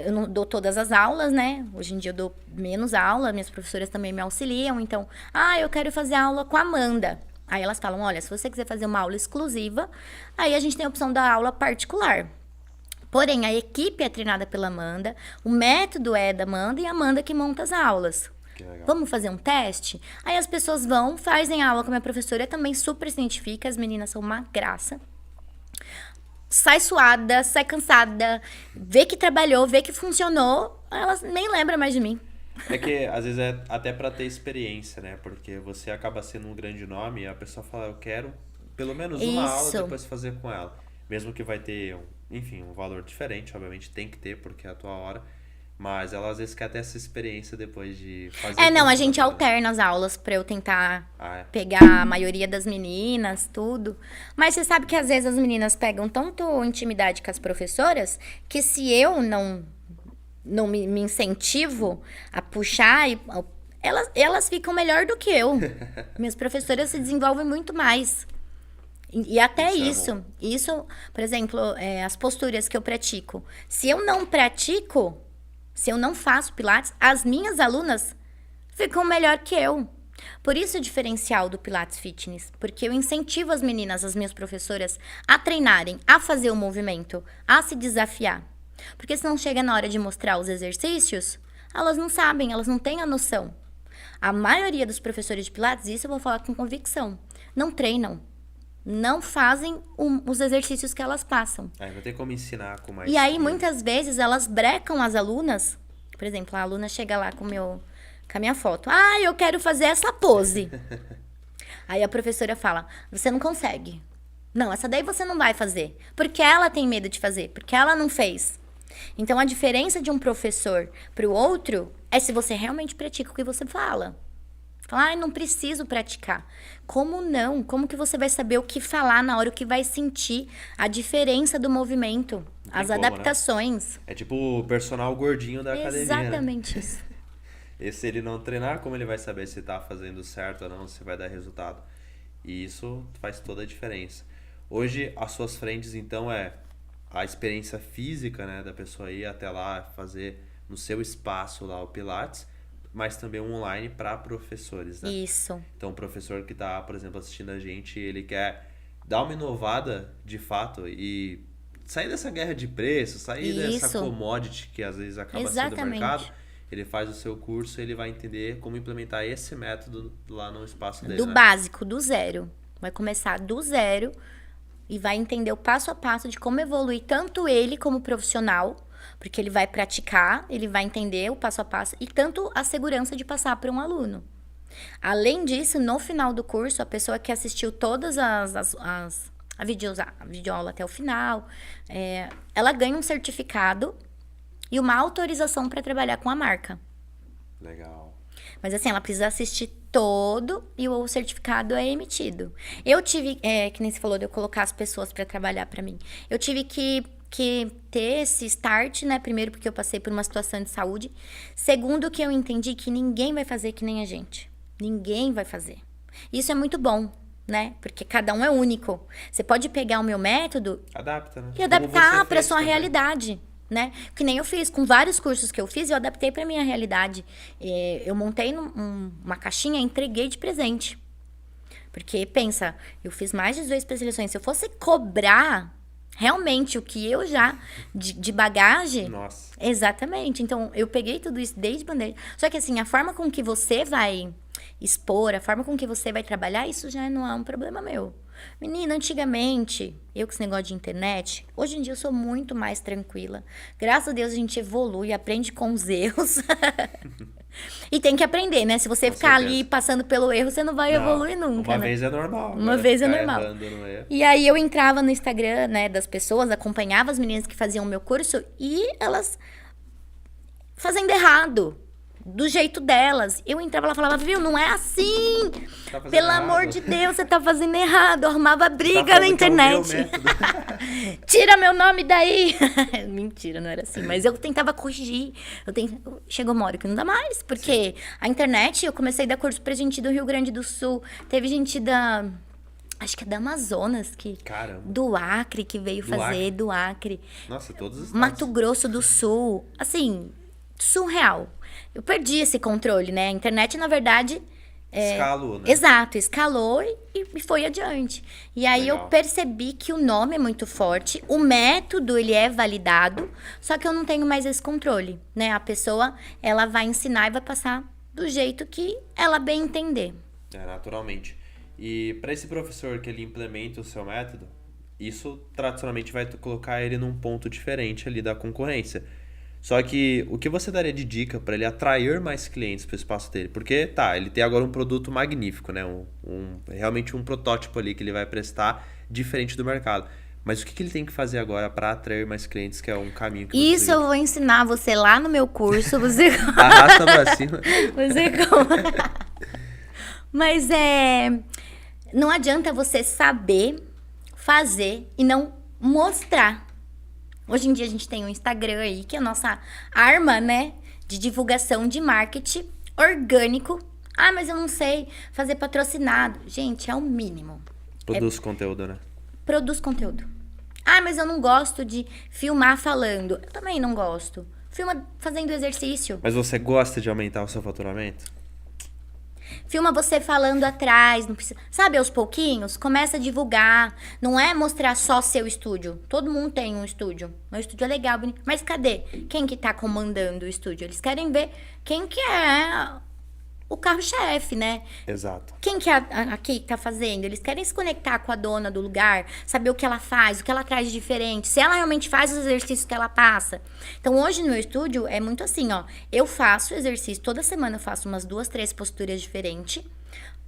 eu não dou todas as aulas, né? Hoje em dia eu dou menos aula, minhas professoras também me auxiliam. Então, eu quero fazer aula com a Amanda. Aí elas falam, olha, se você quiser fazer uma aula exclusiva, aí a gente tem a opção da aula particular. Porém, a equipe é treinada pela Amanda, o método é da Amanda e a Amanda que monta as aulas. Que legal. Vamos fazer um teste? Aí as pessoas vão, fazem a aula com a minha professora, também super se identifica, as meninas são uma graça. Sai suada, sai cansada, vê que trabalhou, vê que funcionou, elas nem lembram mais de mim. É que às vezes é até pra ter experiência, né? Porque você acaba sendo um grande nome e a pessoa fala, eu quero pelo menos uma aula Isso. depois fazer com ela. Mesmo que vai ter, enfim, um valor diferente, obviamente tem que ter, porque é a tua hora. Mas ela às vezes quer ter essa experiência depois de fazer. Não, com a os gente alunos. alterna as aulas pra eu tentar Ah, é. pegar a maioria das meninas, tudo. Mas você sabe que às vezes as meninas pegam tanto intimidade com as professoras que se eu não me incentivo a puxar, elas ficam melhor do que eu. Minhas professoras se desenvolvem muito mais. E até Isso é bom. isso, por exemplo, as posturas que eu pratico. Se eu não pratico, se eu não faço Pilates, as minhas alunas ficam melhor que eu. Por isso o diferencial do Pilates Fitness, porque eu incentivo as meninas, as minhas professoras, a treinarem, a fazer o movimento, a se desafiar. Porque se não chega na hora de mostrar os exercícios, elas não sabem, elas não têm a noção. A maioria dos professores de Pilates, isso eu vou falar com convicção, não treinam, não fazem os exercícios que elas passam. Aí vai ter como ensinar com mais. E aí, muitas vezes, elas brecam as alunas. Por exemplo, a aluna chega lá com a minha foto. Eu quero fazer essa pose. Aí a professora fala, você não consegue. Não, essa daí você não vai fazer. Porque ela tem medo de fazer, porque ela não fez. Então, a diferença de um professor para o outro é se você realmente pratica o que você fala. Fala, não preciso praticar. Como não? Como que você vai saber o que falar na hora, o que vai sentir, a diferença do movimento, as como, né? adaptações. É tipo o personal gordinho da academia. Né? Exatamente isso. E se ele não treinar, como ele vai saber se tá fazendo certo ou não, se vai dar resultado? E isso faz toda a diferença. Hoje, as suas frentes, então, é a experiência física, né, da pessoa ir até lá, fazer no seu espaço lá o Pilates, mas também um online para professores, né? Isso. Então, o professor que tá, por exemplo, assistindo a gente, ele quer dar uma inovada, de fato, e sair dessa guerra de preço, sair dessa Isso. commodity que às vezes acaba sendo o Exatamente. mercado. Ele faz o seu curso e ele vai entender como implementar esse método lá no espaço dele, Do né? básico, do zero. Vai começar do zero e vai entender o passo a passo de como evoluir tanto ele como profissional, porque ele vai praticar, ele vai entender o passo a passo e tanto a segurança de passar para um aluno. Além disso, no final do curso, a pessoa que assistiu todas a videoaula até o final, ela ganha um certificado e uma autorização para trabalhar com a marca. Legal. Mas assim, ela precisa assistir todo e o certificado é emitido. Eu tive, que nem você falou, de eu colocar as pessoas para trabalhar para mim. Eu tive que ter esse start, né? Primeiro, porque eu passei por uma situação de saúde. Segundo, que eu entendi que ninguém vai fazer que nem a gente. Ninguém vai fazer. Isso é muito bom, né? Porque cada um é único. Você pode pegar o meu método Adapta, né? e Como adaptar você para fez sua também. realidade, né? Que nem eu fiz com vários cursos que eu fiz, eu adaptei para minha realidade. Eu montei uma caixinha e entreguei de presente. Porque pensa, eu fiz mais de 2 especializações. Se eu fosse cobrar realmente o que eu já de bagagem, Nossa. exatamente. Então eu peguei tudo isso desde bandeja. Só que assim, a forma com que você vai expor, a forma com que você vai trabalhar, isso já não é um problema meu. Menina, antigamente, eu com esse negócio de internet, hoje em dia eu sou muito mais tranquila. Graças a Deus a gente evolui, aprende com os erros. E tem que aprender, né? Se você Com ficar certeza. ali passando pelo erro, você não vai Não, evoluir nunca, Uma né? vez é normal. Uma agora vez é ficar normal. errando no erro. E aí eu entrava no Instagram, né, das pessoas, acompanhava as meninas que faziam o meu curso e elas fazendo errado. do jeito delas. Eu entrava lá e falava, viu, não é assim. Tá fazendo Pelo errado. amor de Deus, você tá fazendo errado. Eu arrumava briga falando na que é o meu internet. método. Tira meu nome daí. Mentira, não era assim. Mas eu tentava corrigir. Chegou uma hora que não dá mais. Porque a internet, eu comecei a dar curso pra gente do Rio Grande do Sul. Teve gente acho que é da Amazonas, Caramba. do Acre, que veio fazer, do Acre. Nossa, todos os Mato estados. Grosso do Sul. Assim, surreal. Eu perdi esse controle, né? A internet, na verdade... Escalou, né? Exato, escalou e foi adiante. E aí Legal. eu percebi que o nome é muito forte, o método ele é validado, só que eu não tenho mais esse controle, né? A pessoa, ela vai ensinar e vai passar do jeito que ela bem entender. Naturalmente. E para esse professor que ele implementa o seu método, isso tradicionalmente vai colocar ele num ponto diferente ali da concorrência. Só que o que você daria de dica para ele atrair mais clientes para o espaço dele? Porque ele tem agora um produto magnífico, né? Realmente um protótipo ali que ele vai prestar diferente do mercado. Mas o que ele tem que fazer agora para atrair mais clientes, que é um caminho que você Isso eu vou ensinar você lá no meu curso, você arrasta pra cima. você Mas não adianta você saber fazer e não mostrar. Hoje em dia a gente tem o Instagram aí, que é a nossa arma, né, de divulgação de marketing orgânico. Ah, mas eu não sei fazer patrocinado. Gente, é o mínimo. Produz conteúdo, né? Produz conteúdo. Ah, mas eu não gosto de filmar falando. Eu também não gosto. Filma fazendo exercício. Mas você gosta de aumentar o seu faturamento? Filma você falando atrás, não precisa, sabe, aos pouquinhos, começa a divulgar, não é mostrar só seu estúdio. Todo mundo tem um estúdio. Meu estúdio é legal, bonito, mas cadê? Quem que tá comandando o estúdio? Eles querem ver quem que é o carro-chefe, né? Exato. Quem que é aqui que tá fazendo? Eles querem se conectar com a dona do lugar, saber o que ela faz, o que ela traz de diferente, se ela realmente faz os exercícios que ela passa. Então, hoje no meu estúdio é muito assim, ó. Eu faço exercício, toda semana eu faço umas 2, 3 posturas diferentes.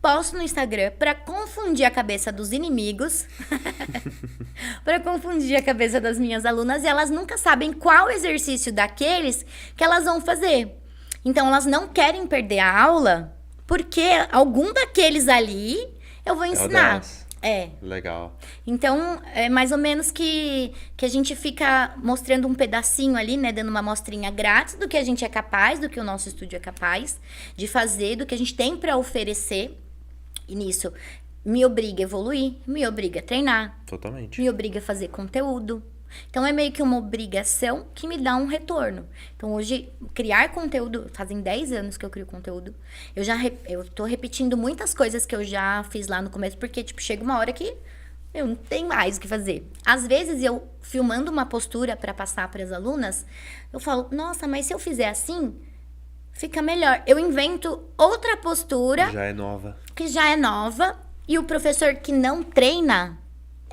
Posto no Instagram pra confundir a cabeça dos inimigos, pra confundir a cabeça das minhas alunas, e elas nunca sabem qual exercício daqueles que elas vão fazer. Então, elas não querem perder a aula, porque algum daqueles ali eu vou ensinar. Legal. Então, é mais ou menos que a gente fica mostrando um pedacinho ali, né? Dando uma amostrinha grátis do que a gente é capaz, do que o nosso estúdio é capaz de fazer, do que a gente tem para oferecer. E nisso, me obriga a evoluir, me obriga a treinar, Totalmente. me obriga a fazer conteúdo. Então, é meio que uma obrigação que me dá um retorno. Então, hoje, criar conteúdo... Fazem 10 anos que eu crio conteúdo. Eu tô repetindo muitas coisas que eu já fiz lá no começo, porque, tipo, chega uma hora que eu não tenho mais o que fazer. Às vezes, eu filmando uma postura para passar para as alunas, eu falo, nossa, mas se eu fizer assim, fica melhor. Eu invento outra postura... Já é nova. Que já é nova. E o professor que não treina...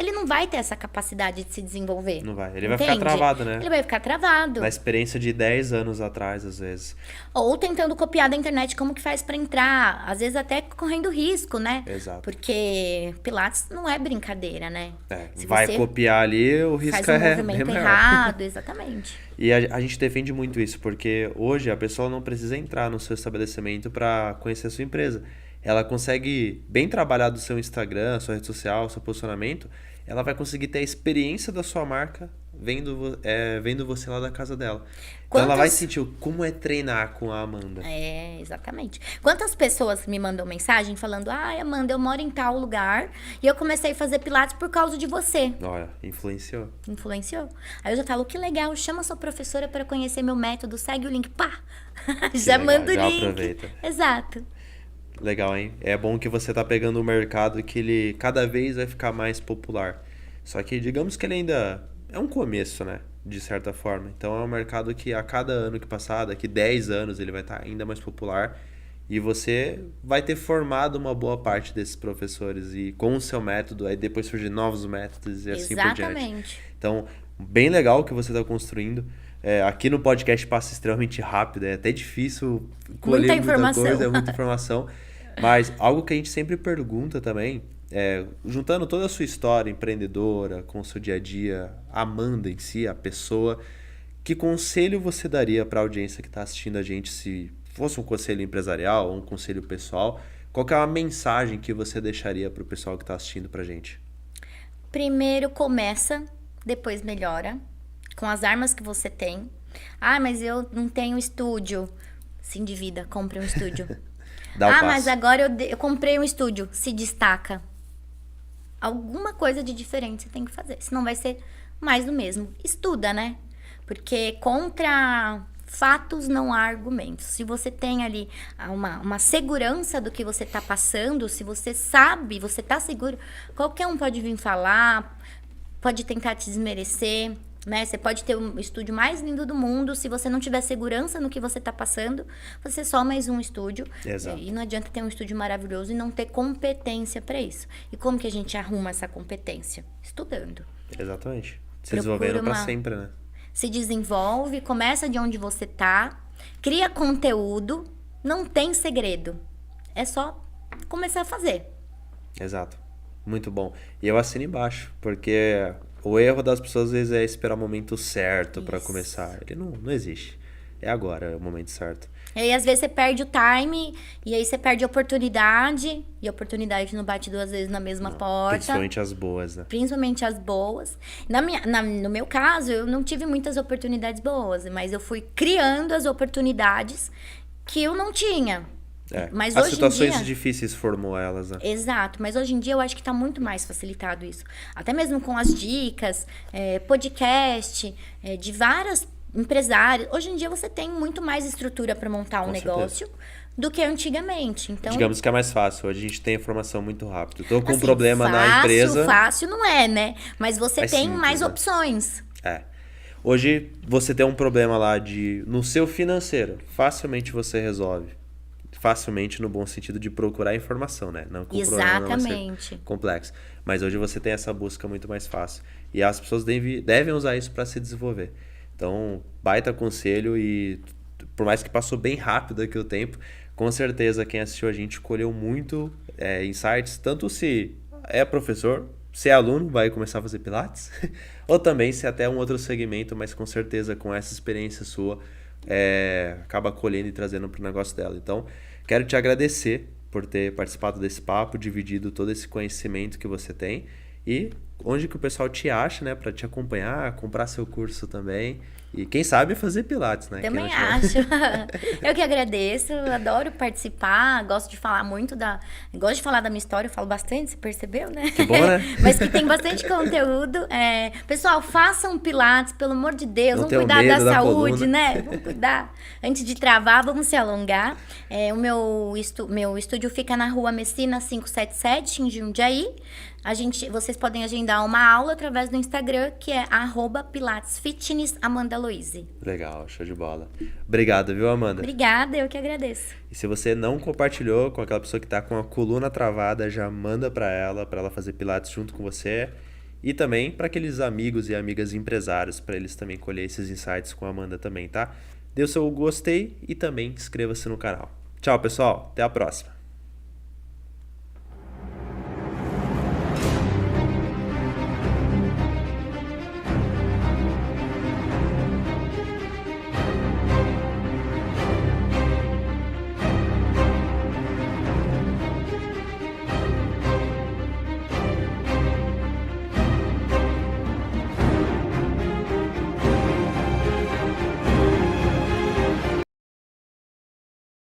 Ele não vai ter essa capacidade de se desenvolver. Não vai. Ele vai ficar travado, né? Ele vai ficar travado. Na experiência de 10 anos atrás, às vezes. Ou tentando copiar da internet como que faz pra entrar. Às vezes até correndo risco, né? Exato. Porque Pilates não é brincadeira, né? Se Vai você copiar ali, o risco faz um é movimento maior. errado, exatamente. E a gente defende muito isso, porque hoje a pessoa não precisa entrar no seu estabelecimento para conhecer a sua empresa. Ela consegue bem trabalhar do seu Instagram, sua rede social, seu posicionamento, ela vai conseguir ter a experiência da sua marca vendo você lá da casa dela. Então ela vai sentir como é treinar com a Amanda. Exatamente. Quantas pessoas me mandam mensagem falando, Amanda, eu moro em tal lugar e eu comecei a fazer Pilates por causa de você. Olha, influenciou. Aí eu já falo, que legal, chama sua professora para conhecer meu método, segue o link, pá! Já manda o já link. Aproveita. Exato. Legal, hein? É bom que você tá pegando um mercado que ele cada vez vai ficar mais popular. Só que digamos que ele ainda é um começo, né? De certa forma. Então é um mercado que a cada ano que passar, daqui 10 anos, ele vai estar ainda mais popular. E você vai ter formado uma boa parte desses professores. E com o seu método, aí depois surgem novos métodos e assim por diante. Exatamente. Então, bem legal o que você está construindo. Aqui no podcast passa extremamente rápido, é até difícil colher muita coisa, é muita informação. Mas algo que a gente sempre pergunta também, juntando toda a sua história empreendedora, com o seu dia a dia, a Amanda em si, a pessoa, que conselho você daria para a audiência que está assistindo a gente, se fosse um conselho empresarial ou um conselho pessoal, qual que é uma mensagem que você deixaria para o pessoal que está assistindo pra gente? Primeiro começa, depois melhora, com as armas que você tem. Ah, mas eu não tenho estúdio. Se endivida, compre um estúdio. Dá o passo. Mas agora eu comprei um estúdio. Se destaca. Alguma coisa de diferente você tem que fazer, senão vai ser mais do mesmo. Estuda, né? Porque contra fatos não há argumentos. Se você tem ali uma segurança do que você está passando, se você sabe, você está seguro, qualquer um pode vir falar, pode tentar te desmerecer, né? Você pode ter o estúdio mais lindo do mundo, se você não tiver segurança no que você está passando, você é só mais um estúdio. Exato. E não adianta ter um estúdio maravilhoso e não ter competência para isso. E como que a gente arruma essa competência? Estudando. Exatamente. Se desenvolvendo para sempre, né? Se desenvolve, começa de onde você tá, cria conteúdo, não tem segredo. É só começar a fazer. Exato. Muito bom. E eu assino embaixo, porque o erro das pessoas às vezes é esperar o momento certo para começar. Ele não existe. É agora, é o momento certo. E aí, às vezes, você perde o time, e aí você perde a oportunidade, e a oportunidade não bate duas vezes na mesma porta. Principalmente as boas, né? Principalmente as boas. No meu caso, eu não tive muitas oportunidades boas, mas eu fui criando as oportunidades que eu não tinha. Mas as hoje situações em dia, difíceis formou elas, né? Exato, mas hoje em dia eu acho que está muito mais facilitado isso. Até mesmo com as dicas, podcast, de várias empresários. Hoje em dia você tem muito mais estrutura para montar um negócio do que antigamente. Então, digamos que é mais fácil. Hoje a gente tem informação muito rápido. Estou com um assim, problema na empresa. Fácil não é, né? Mas você tem simples, mais né? opções. Hoje você tem um problema lá no seu financeiro. Facilmente você resolve. Facilmente no bom sentido de procurar informação, né? Não com Exatamente. Complexo. Mas hoje você tem essa busca muito mais fácil. E as pessoas devem usar isso para se desenvolver. Então, baita conselho e por mais que passou bem rápido aqui o tempo, com certeza quem assistiu a gente colheu muito insights, tanto se é professor, se é aluno, vai começar a fazer Pilates, ou também se é até um outro segmento, mas com certeza com essa experiência sua, acaba colhendo e trazendo para o negócio dela. Então, quero te agradecer por ter participado desse papo, dividido todo esse conhecimento que você tem e onde que o pessoal te acha, né, para te acompanhar, comprar seu curso também e quem sabe fazer Pilates, né? Também acho. Eu que agradeço, adoro participar, gosto de falar gosto de falar da minha história, eu falo bastante, você percebeu, né? Que bom, né? Mas que tem bastante conteúdo. Pessoal, façam Pilates, pelo amor de Deus, Não vamos cuidar da saúde, coluna, né? Vamos cuidar. Antes de travar, vamos se alongar. O meu estúdio fica na Rua Messina 577, em Jundiaí. Vocês podem agendar uma aula através do Instagram, que é @PilatesFitnessAmandaLuizy. Legal, show de bola. Obrigado, viu, Amanda? Obrigada, eu que agradeço. E se você não compartilhou com aquela pessoa que tá com a coluna travada, já manda para ela fazer Pilates junto com você. E também para aqueles amigos e amigas empresários, para eles também colher esses insights com a Amanda também, tá? Dê o seu gostei e também inscreva-se no canal. Tchau, pessoal. Até a próxima.